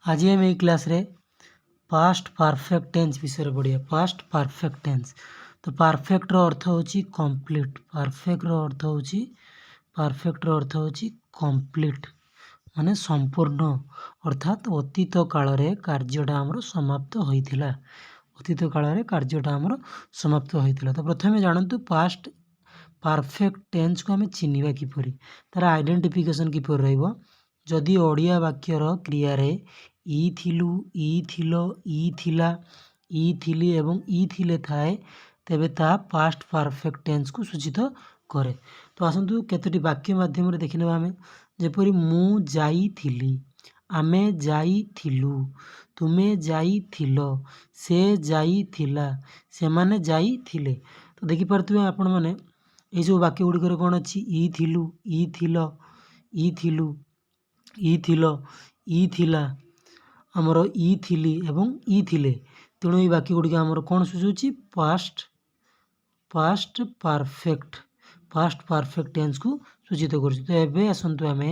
आज हम यही क्लास रे पास्ट परफेक्ट टेंस विषय पढ़िया। पास्ट परफेक्ट टेंस तो परफेक्ट रो अर्थ होची कंप्लीट। परफेक्ट रो अर्थ होची कंप्लीट माने संपूर्ण अर्थात अतीत काल रे कार्यटा हमर समाप्त होइथिला। अतीत काल रे कार्यटा हमर समाप्त होइथिला। तो प्रथमे जानंतु पास्ट परफेक्ट टेंस को हमें चिन्हिबा किपरि तार आइडेंटिफिकेशन किपरि रहइबो। जदि ओडिया वाक्यर क्रिया रे इ थिलु इ थिलो इ थिला इ थिली एवं इ थिले थाए तेबे ता पास्ट परफेक्ट टेंस को सूचित करे। तो आसंतु केतोटी वाक्य माध्यम रे देखिनेबा हमें जेपरि मु जाईथिली, आमे जाईथिलु, तुमे जाईथिलो, से जाईथिला, सेमाने जाईथिले। तो देखि पारथुबे आपण माने ए जो वाक्य गुड़िकर कौन अच्छी इ थिलु इ थिलो इ थिलु इ थिलो इ थिला आमर इ थिली एवं इ थिले। तेणु ये वाक्य गुड़िक आमर कौन सूचुची पास्ट परफेक्ट टेंस को सूचित कर। तो एबे आसंतु आमे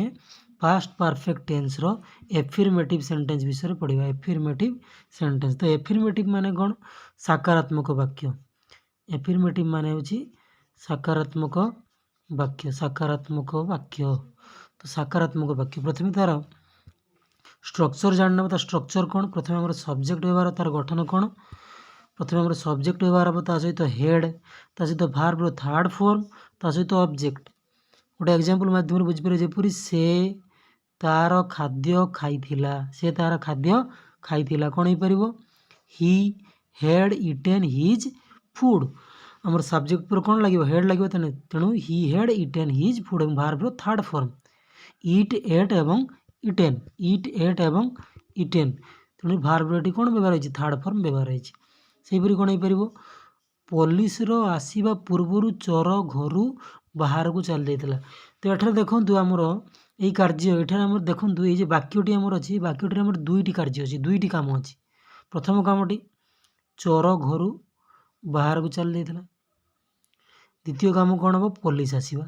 पास्ट परफेक्ट टेंस रो एफर्मेटिव सेंटेंस विषय पढ़िबा। एफर्मेटिव सेंटेंस तो एफर्मेटिव माने कौन सकारात्मक वाक्य। एफर्मेटिव माने होची सकारात्मक वाक्य। सकारात्मक वाक्य तो सकारात्मक वाक्य प्रथमे तार स्ट्रक्चर जानना बता। स्ट्रक्चर कौन प्रथमे हमर सब्जेक्ट व्यवहार तार गठन कौन। प्रथमे हमर सब्जेक्ट व्यवहार हम ता सहित हेड ता सहित भार्ब रो थर्ड फॉर्म ता सहित ऑब्जेक्ट। गोटे एग्जांपल माध्यम बुझी पारे जेपुरी से तार खाद्य खाइथिला। से तार खाद्य खाइथिला कौन हो परिबो he had eaten his food. हमर सब्जेक्ट पर कौन लागिबो हेड लागिबो तने। तेणु he had eaten his food एवं भार्ब रो थर्ड फॉर्म ईट एट एवं इटेन। ईट एट एवं इटेन तेणु भार्ब रो कौन व्यवहार होइछि थर्ड फॉर्म व्यवहार होइछि। सेहिपरि कौन हो परिबो पुलिस रो आसीबा पूर्वरु चोर घरु बाहर को चल जाइतिला। तो एठारे देखंतु हमर एई कार्य एठारे हमर देखंतु एई जे वाक्यटी हमर अछि वाक्यटी हमर दुईटी कार्य अछि दुईटी काम अछि। प्रथम कामटी चोर घरु बाहर को चल जाइतिला। द्वितीय काम कौन हम पुलिस आसीबा।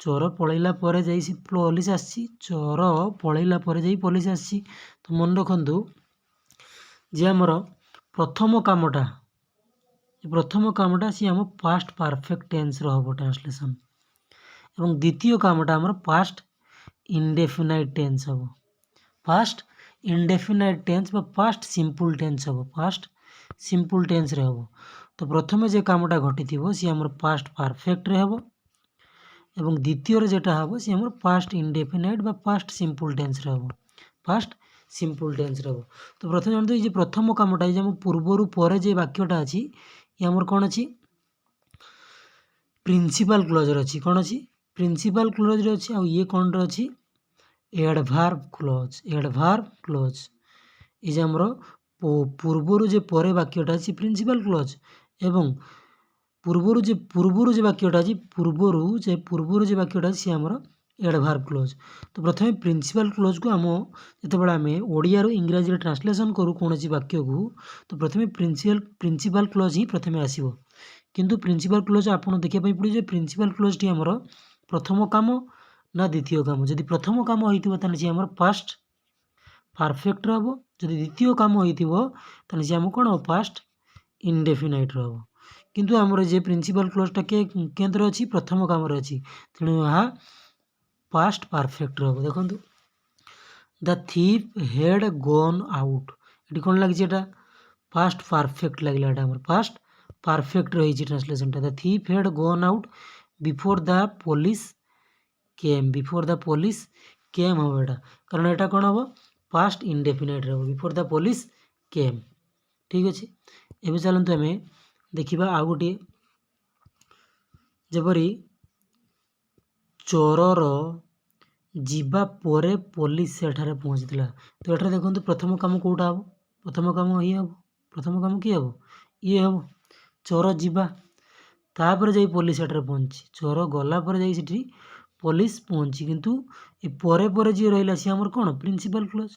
चोर पळैला परे जाई पुलिस आसी। चोर पळैला परे जाई पुलिस आसी। तो मन रखंतु जे हमर प्रथम कामटा सी हम पास्ट परफेक्ट टेंस रो हबो ट्रांसलेशन एवं द्वितीय कामटा हमर पास्ट इंडेफिनाइट टेंस हबो। पास्ट इंडेफिनाइट टेंस बा पास्ट सिंपल टेंस हबो। पास्ट सिंपल टेंस रे हबो। तो प्रथमे जे कामटा घटिथिबो सी हमर पास्ट परफेक्ट रे हबो एवं द्वितीय रे जेटा हबो सी हमर पास्ट इंडेफिनाइट बा पास्ट सिंपल टेंस रे हबो। पास्ट सिंपल टेंस रे हबो। तो प्रथमे जानते जे प्रथम कामटा जे हम पूर्वरु परे जे वाक्यटा अछि ये हमर कोन अछि प्रिंसिपल क्लोज रे अछि। कोन अछि प्रिंसिपल क्लोज रे अछि। आ ये कोन रे अछि एडवर्ब क्लोज। एडवर्ब क्लोज ए जे हमर पूर्वरु जे परे वाक्यटा अछि प्रिंसिपल क्लोज एवं पूर्वरु जे वाक्यटा अछि पूर्वरु जे वाक्यटा अछि हमर एडवर्ब क्लोज। तो प्रथमे प्रिंसिपल क्लोज को हम जेतेबेला हमें ओडिया रो इंग्रजी रे ट्रांसलेशन करू कोनोसी वाक्य को तो प्रथमे प्रिंसिपल क्लोज ही प्रथमे आसीबो। किंतु प्रिंसिपल क्लोज आपण देखिया पई पड़ी जे प्रिंसिपल क्लोज टी हमर प्रथम काम ना द्वितीय काम। जदि प्रथम काम होइतिबो तने जे हमर पास्ट परफेक्ट रहबो। जदि द्वितीय काम होइतिबो तने जे हम कोन पास्ट इंडेफिनाइट रहबो। किंतु हमर जे प्रिंसिपल क्लोज टा केंद्र अछि प्रथम काम रे अछि तेणु आ पास्ट परफेक्ट रहबो। देखंतु the thief had gone out एटी कोन लागि जेटा पास्ट परफेक्ट लागिला। एटा हमर पास्ट परफेक्ट रही छि ट्रांसलेशन टा। The thief had gone out before the police came. Before the police केम हो एटा कारण एटा कोन हो पास्ट इंडेफिनाइट रहबो बिफोर द पुलिस केम। ठीक अछि। एबे चलंतु हमें देखिबा आ गोटे जेपरि चोरर जीवा परे पुलिस सेठारे पहुंचीला। तो एठारे देखंतु प्रथम काम कोटा हबो प्रथम काम ही हबो। प्रथम काम की हबो ये हबो चोर जीवा तापर जाई पुलिस सेठारे पहुंची। चोर गला पर जाई सेठी पुलिस पहुंची। किंतु ए परे परे जे रहिला सी हमर कोन प्रिंसिपल क्लोज।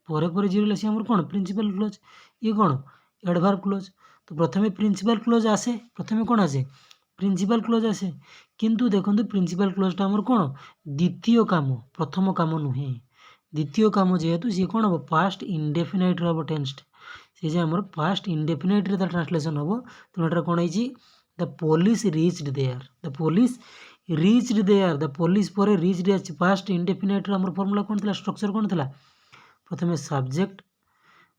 परे परे जे रहिला सी हमर कोन प्रिंसिपल क्लोज। ये कोन एडवर्ब क्लोज। तो प्रथमे प्रिंसिपल क्लोज आसे प्रथमे कोन आसे प्रिंसिपल क्लोज आसे। किंतु देखंतु प्रिंसिपल क्लोज टा हमर कोन द्वितीय काम प्रथम काम नुहे। द्वितीय काम जेहेतु सी कौन हम पास्ट इंडेफिनाइट हम टेन्स से जे आमर पास्ट इंडेफिनाइट रे ट्रांसलेशन हम तेणु एटा कौन है the police reached there the police reached there the police पर रीच्ड आछि पास्ट इंडेफिनाइट आमर फॉर्मूला कौन थिला स्ट्रक्चर कौन थिला प्रथमे सब्जेक्ट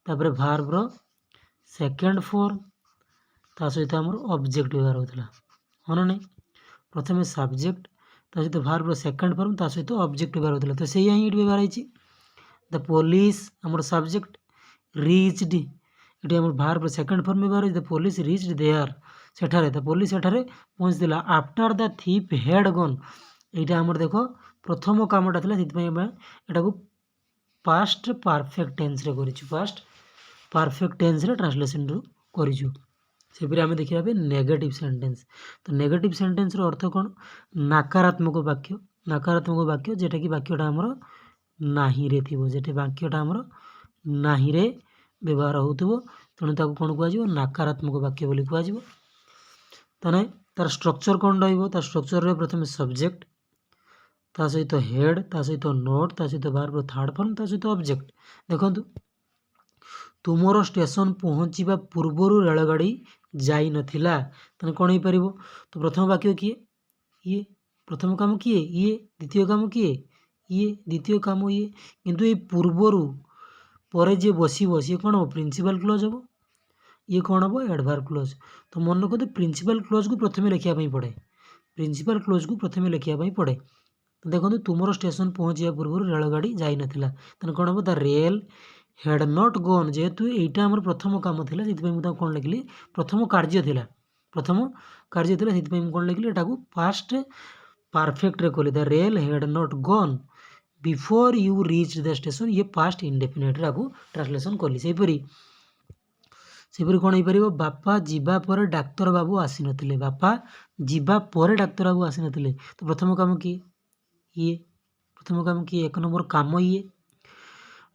तापर भार्ब रो सेकंड फॉर्म ता सहित आमर ऑब्जेक्ट व्यवहार होता हाँ ना प्रथमे सब्जेक्ट ता सहित भार्ब रो सेकंड फॉर्म ता सहित ऑब्जेक्ट व्यवहार होता तो से ही व्यवहार है द पुलिस आमर सब्जेक्ट रीच्ड ये आम भार्ब सेकंड फॉर्म व्यवहार है द पुलिस रीच्ड देयर सेठारे द पुलिस सेठारे पहुँचला after the thief had gone यहाँ आमर देख प्रथम कामटा था यहाँ को पास्ट परफेक्ट टेन्स रे करिछु पास्ट परफेक्ट टेन्स रे ट्रांसलेशन रू करिछु सेपरि आमे देखिबा बे नेगेटिव सेंटेंस तो नेगेटिव सेंटेंस रो अर्थ कोन नकारात्मक वाक्य जेटा कि वाक्यटा हमर नाही रे थिबो जेटे वाक्यटा हमर नाही रे व्यवहार होउतबो तेणु ताको कोन कुआ जिवो नकारात्मक वाक्य बोली कुआ जिवो तने तार स्ट्रक्चर कोन रहइबो तार स्ट्रक्चर रे प्रथमे सब्जेक्ट ता सहित हेड ता सहित नोट ता सहित भार्ब थर्ड फॉर्म ता सहित ऑब्जेक्ट देखंतु तुमरो स्टेशन पहुँचवा पूर्वर रेलगाड़ी जाई नथिला तने कोन हो परिबो तो प्रथम वाक्य किए ये प्रथम काम किए ये द्वितीय काम किए ये द्वितीय काम ये किंतु ये पूर्वर पर जे बसिबो सी कोन हो प्रिंसिपल क्लोज हो ये कौन हम एडवर्ब क्लोज तो मन रखते प्रिंसिपल क्लोज को प्रथम लिखा पड़े प्रिंसिपल क्लोज को प्रथम लिखा पड़े तो देखो तुम स्टेशन पहुँचा पूर्व रेलगाड़ी जाई नथिला तेना कौन हम the rail head not gonna जेहेतु यहाँ आम प्रथम काम था से कौन लिखिली प्रथम कार्य थिला प्रथम कार्य थिला से कौन लिखिली एटा को पास्ट परफेक्ट रे कहली the rail head not gonna before you reach the station ये पास्ट इंडेफिनाइट रे ट्रांसलेशन कली सेपरी कौन हो पार बापा जीवा पर डाक्तर बाबू आसी नथिले बापा जीवा पर डाक्तर बाबू आसी नथिले तो प्रथम काम किए ये प्रथम काम किए एक नंबर काम ये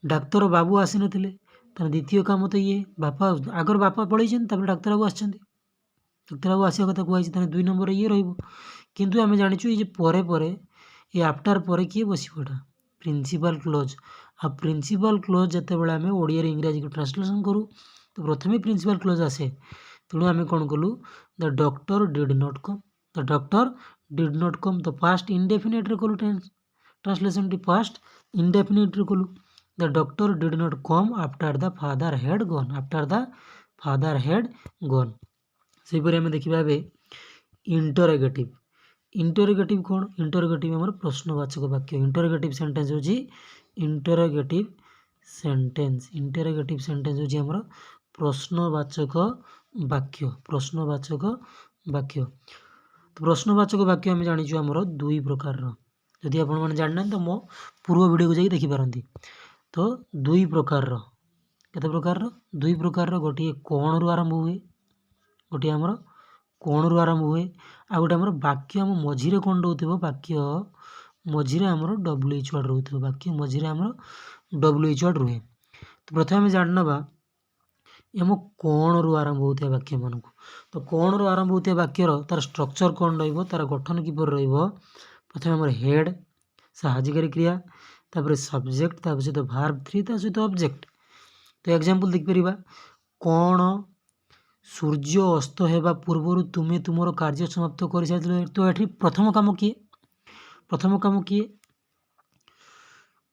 डाक्तर बाबू आसी नथिले तो द्वितीय काम तो ये बापा आगर बापा पलैछन डाक्तर बाबू आछन डाक्तर बाबू आसिया कथा कहूँ दुई नंबर ये रु आम जाचु ये परे परे ये आफ्टर पर किए बसटा प्रिंसिपल क्लोज आ प्रिंसिपल क्लोज जिते बड़े आम ओडिया इंग्राजी को ट्रांसलेशन करूँ तो प्रथम प्रिंसिपल क्लोज आसे तेणु आम कौन कलु the doctor did not come the doctor did not come तो पास्ट इंडेफिनाइट रे कलु ट्रांसलेशन टी पास्ट इंडेफिनाइट रे कलु the doctor did not come after the father head gone after the father head gun से आम देखा interrogative interrogative कौन interrogative आम प्रश्नवाचक वाक्य इंटरोगेटिव सेंटेंस होची इंटरोगेटिव सेंटेंस होची आमर प्रश्नवाचक वाक्य तो प्रश्नवाचक वाक्य आम जाचु आमर दुई प्रकार जदि आपण मैंने जानना तो मो पूर्व वीडियो को जाकि देखिपारती तो दुई प्रकार केते प्रकार दुई प्रकार गोटे कौन रु आरंभ हुए गोटे आमर कौन रु आरंभ हुए आ गोटे आमर वाक्य आम मझिरे कौन रोथो वाक्य मझिरे आमर डब्ल्यूएच वर्ड रोथो वाक्य मझिरे आमर डब्ल्यूएच वर्ड रुहे तो प्रथम आम जानवा आम कौन रु आरंभ होता वाक्य मान तो कौन रु आरंभ होता वाक्यर तार स्ट्रक्चर कौन रहा गठन किपर प्रथम आम हेड साहाय्यकारी क्रिया तापर सब्जेक्ट सहित भार्ब थ्री सहित ऑब्जेक्ट तो एग्जांपल देखिपर कौन सूर्य अस्त होगा पूर्व तुम्हें तुम कार्य समाप्त कर सारी तो ये प्रथम काम किए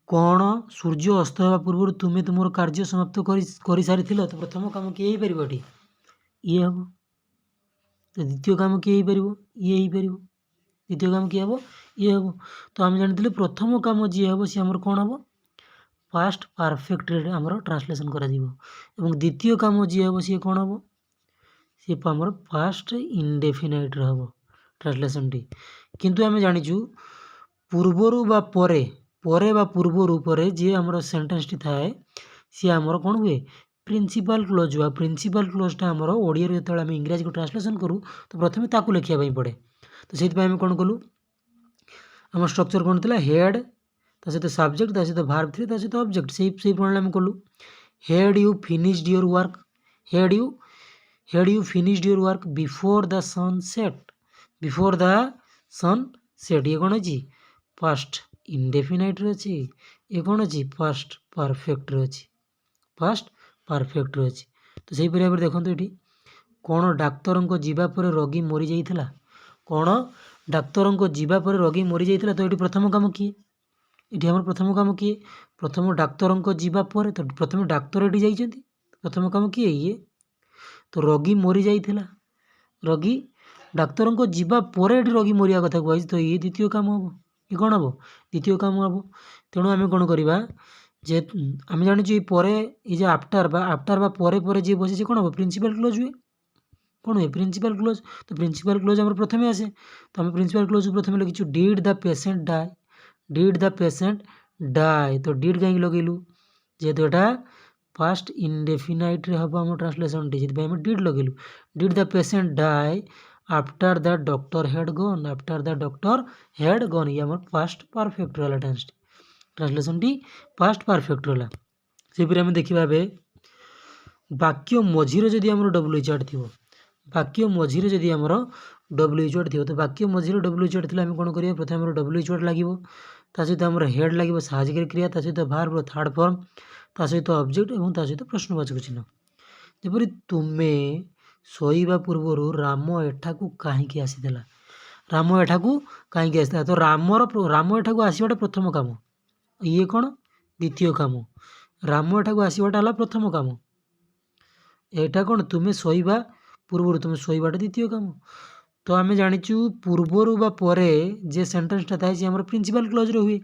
कौन सूर्य अस्त होगा पूर्व तुम्हें तुम कार्य समाप्त कर सारी तो प्रथम काम किए हो पार ये हम तो द्वितीय काम किए हो पार ये द्वितीय काम किए हम ये हम तो आम जानी प्रथम काम जी हम सी आमर कौन हम पास्ट परफेक्ट रे आमर ट्रांसलेशन करा एवं द्वितीय काम जी हम सी कौन हम सी आमर पास्ट इंडेफिनाइट हम ट्रांसलेशन टी किंतु आम जाचु पूर्वर बा परे बा पूर्वर परे जे आमर सेंटेंस टी थाए सी आमर कौन हुए प्रिंसिपल क्लोज हुआ प्रिंसिपल क्लोजटा आमर ओडिया जो आम इंग्राजी को ट्रांसलेशन करूँ तो प्रथम ताकू लिखा पड़े तो से आम कौन कलु आम स्ट्रक्चर कौन था हेड ता सहित सब्जेक्ट ता सहित भार्ब थ्री ता सहित ऑब्जेक्ट से प्रणाली आम कलु had you finished your work had you finished your work before the sunset ये कौन अच्छी पास्ट इंडेफिनाइट अच्छी ये कौन अच्छी पास्ट परफेक्ट अच्छी पास्ट परफेक्ट अच्छी। तो सही भाव में देखो ये कौन डाक्तर को जीवा पर रोगी मरी जाइथिला कौन डाक्तर को जीवा पर रोगी मरी जाइथिला। तो ये प्रथम काम किए ये आम प्रथम काम किए प्रथम डाक्तर को जीवा पर तो प्रथम डाक्तर ये जाइछन्ति प्रथम काम किए ये तो रोगी मरी जाइथिला रोगी डाक्तर को जीवा पर ये रोगी मरिया कथा कहुई तो ये द्वितीय काम हम ये कौन हम द्वितीय काम हम। तेणु आम कौन करवा जे आम जानी ये आफ्टर बा परे जी बसे कौन हम प्रिंसिपल क्लोज हुए कौन हुए प्रिंसिपल क्लोज। तो प्रिंसिपल क्लोज आम प्रथम आसे तो आम प्रिंसिपल क्लोज प्रथम लिखीचु did the patient die did the patient die. तो डिड कहीं लगेलु जेहेतु यहाँ पास्ट इंडेफिनाइट रे हम आम ट्रांसलेसन टी आम डिड लगेलु did the patient die after the doctor had gone after the doctor had gone ये आम पास्ट परफेक्ट रहा ट्रांसलेसन टी पास्ट परफेक्ट रहा। से आम देखा वाक्य मझीरे जदि आम डब्ल्यूएच थी वाक्य मझीरे जदि आमर डब्ल्यूएच थी तो वाक्य मझीरे डब्ल्यूएच थी आम कौन करिया प्रथम आमर डब्ल्यूएच लगे ता सहित आमर हेड लगे साहजिक क्रिया ता सहित भार्ब थर्ड फॉर्म ता सहित ऑब्जेक्ट और ता सहित प्रश्नवाचक चिन्ह। जपरि तुमे शोइबा पूर्वर राम एठाकू कहीं आसीला राम एठाकू कहीं आसीला तो राम एठाकू आसवाटा प्रथम काम ये कौन द्वितीय काम राम एठाकू आसवाटा है प्रथम काम एटा कौन तुमे शोइबा पूर्वर तुम शोइबाटा द्वितीय काम। तो आम जाचु पूर्वर बा परे जे सेंटेंसटा था आम प्रिंसिपल क्लोज रे हुए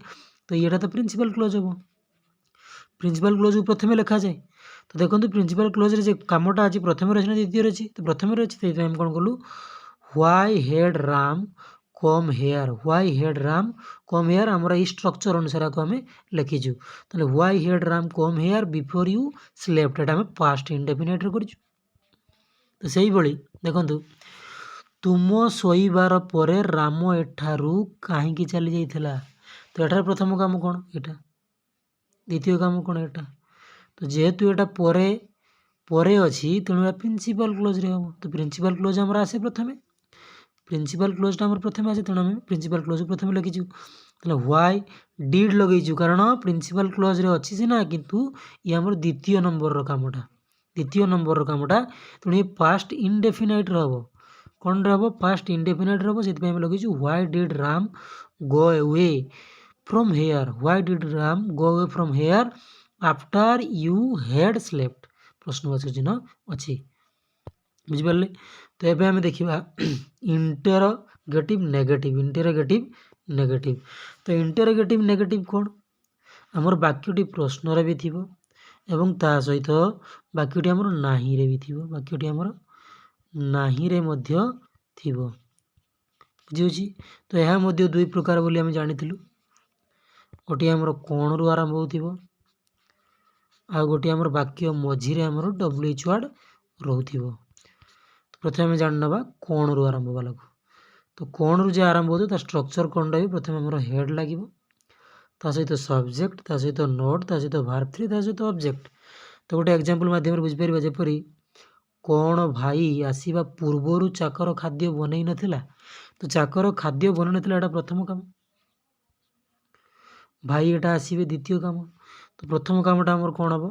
तो ये तो प्रिंसिपल क्लोज हम प्रिंसिपल क्लोज प्रथम लिखा जाए। तो देखो प्रिंसिपल क्लोज रे कामटा अच्छी प्रथम अच्छी ना द्वितीय अच्छी तो प्रथम अच्छी तो आम कौन कलु why head Ram come here why head Ram come here आमर ये स्ट्रक्चर अनुसार आम लिखीचु तो why head Ram come here before you slept एटा आम पास्ट इंडेफिनाइट रे करिचु। तो सही भली देखंतु तुम शोइबार परे राम एठारू कहीं चली जाइथिला तो एठार प्रथम काम कौन एटा द्वितीय काम कौन एटा तो जेहेतु एटा परे परे अच्छी तेणु प्रिंसिपल क्लोज रे हम तो प्रिंसिपल क्लोज आमर आसे प्रथम प्रिंसिपल क्लोजटा आमर प्रथम आसे तेणु आम प्रिंसिपल क्लोज प्रथम लिखीचु तो व्हाई डिड लगेचु कारण प्रिंसिपल क्लोज रे अच्छी सीना किंतु ये आमर द्वितीय नंबर कामटा द्वितीय नंबर कामटा तेणु ये पास्ट इंडेफिनाइट हम कौन हम पास्ट इंडेफिनाइट हम से लगे why did Ram go away from here why did Ram go away from here after you head slept प्रश्नवाचक चिन्ह अच्छी बुझिपारे। तो ये आम देखा इंटरोगेटिव नेगेटिव तो इंटरोगेटिव नेगेटिव कौन आमर वाक्यटी प्रश्न भी थी एवं ता सहित वाक्यटी आमर नाही रे भी थी वाक्यटी आमर नाही रे मध्य थिबो बुझी। तो यह मध्य दुई प्रकार बोली आम जानिथिलु गोटे आमर कौन रु आरंभ होथिबो आ गोटे आमर वाक्य मझीरे आमर डब्ल्यूएच वर्ड रहउथिबो। तो प्रथम आम जान नबा कौन रु आरंभ वाला को तो कौन रु जे आरंभ होतो ता स्ट्रक्चर कौन रही प्रथम आमर हेड लागिबो ता सहित सब्जेक्ट ता सहित नोट ता सहित वर्ब 3 ता सहित ऑब्जेक्ट। तो गोटे एग्जांपल माध्यम बुझी परिबा जेपरि कौन भाई आसीबा पूर्वरु चाकर खाद्य बनई नथिला तो चाकर खाद्य बन नथिला एटा प्रथम काम भाई एटा आसीबे द्वितीय काम। तो प्रथम कामटा आमर कौन हम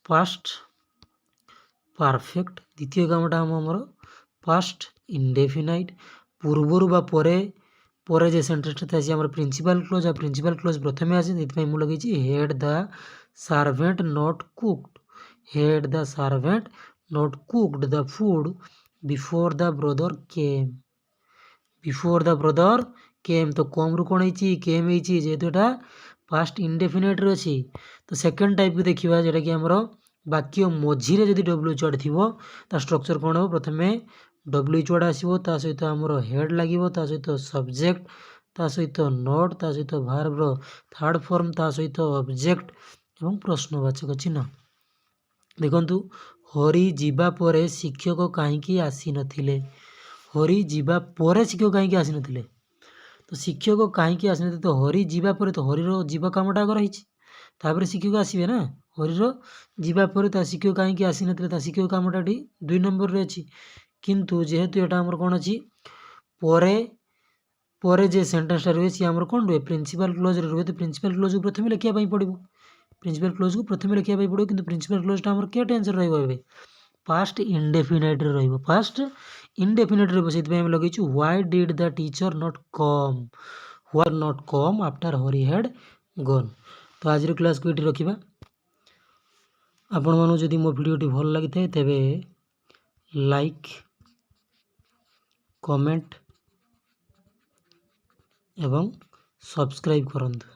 पास्ट परफेक्ट द्वितीय कामटा आमर पास्ट इंडेफिनाइट पूर्वर बा परे परे जे सेंटेंसटा था आमर प्रिंसिपल क्लोज आ प्रिंसिपल क्लोज प्रथम आसे से मुझे लगे head the servant not cooked head the servant not cooked the food before the brother केम तो कम रु कौन होती केम होती जेहेतु एटा पास्ट इंडेफिनाइट रे अछि। तो सेकंड टाइप को देखिबा जेटा कि हमरो वाक्य मझीरे जदि डब्ल्यूएच वर्ड थिबो ता स्ट्रक्चर कौन हो प्रथमे डब्ल्यूएच वर्ड आसीबो ता सहित हमरो हेड लागिबो ता सहित सब्जेक्ट ता सहित नोट ता सहित वर्ब रो थर्ड फॉर्म ता सहित ऑब्जेक्ट एवं प्रश्नवाचक चिन्ह। देखंतु हरि जीवा परे शिक्षक कहीं आसी नथिले हरि जीवा परे शिक्षक कहीं आसी नथिले तो शिक्षक कहीं आसी नथिले तो हरि जीवा परे तो हरिर जीवा कामटा आगर रही तापर शिक्षक आसबे ना हरिर जीवा परे ता शिक्षक कहीं आसी नथिले ता शिक्षक कामटा दुई नंबर रे अछि किंतु जेहेतु एटा हमर कोन अछि परे ପରେ जे सेंटेंसटा रही सी आमर कौन रहे प्रिंसिपल क्लोज रही तो प्रिंसिपल क्लोज को प्रथम लिखा पड़ो प्रिंसिपल क्लोज को प्रथम लिखा पड़ो कि प्रिंसिपल क्लोजटा आमर क्या टेंस रही पास्ट इंडेफिनाइट रही पास्ट इंडेफिनाइट रही लगे why did the teacher not come what not come after Hari had gun. तो आज क्लास को ये रखा आपण मानू जदि मो भिडियोटी भल लगी थाए तेबे लाइक कमेंट एवं सब्सक्राइब करंतु।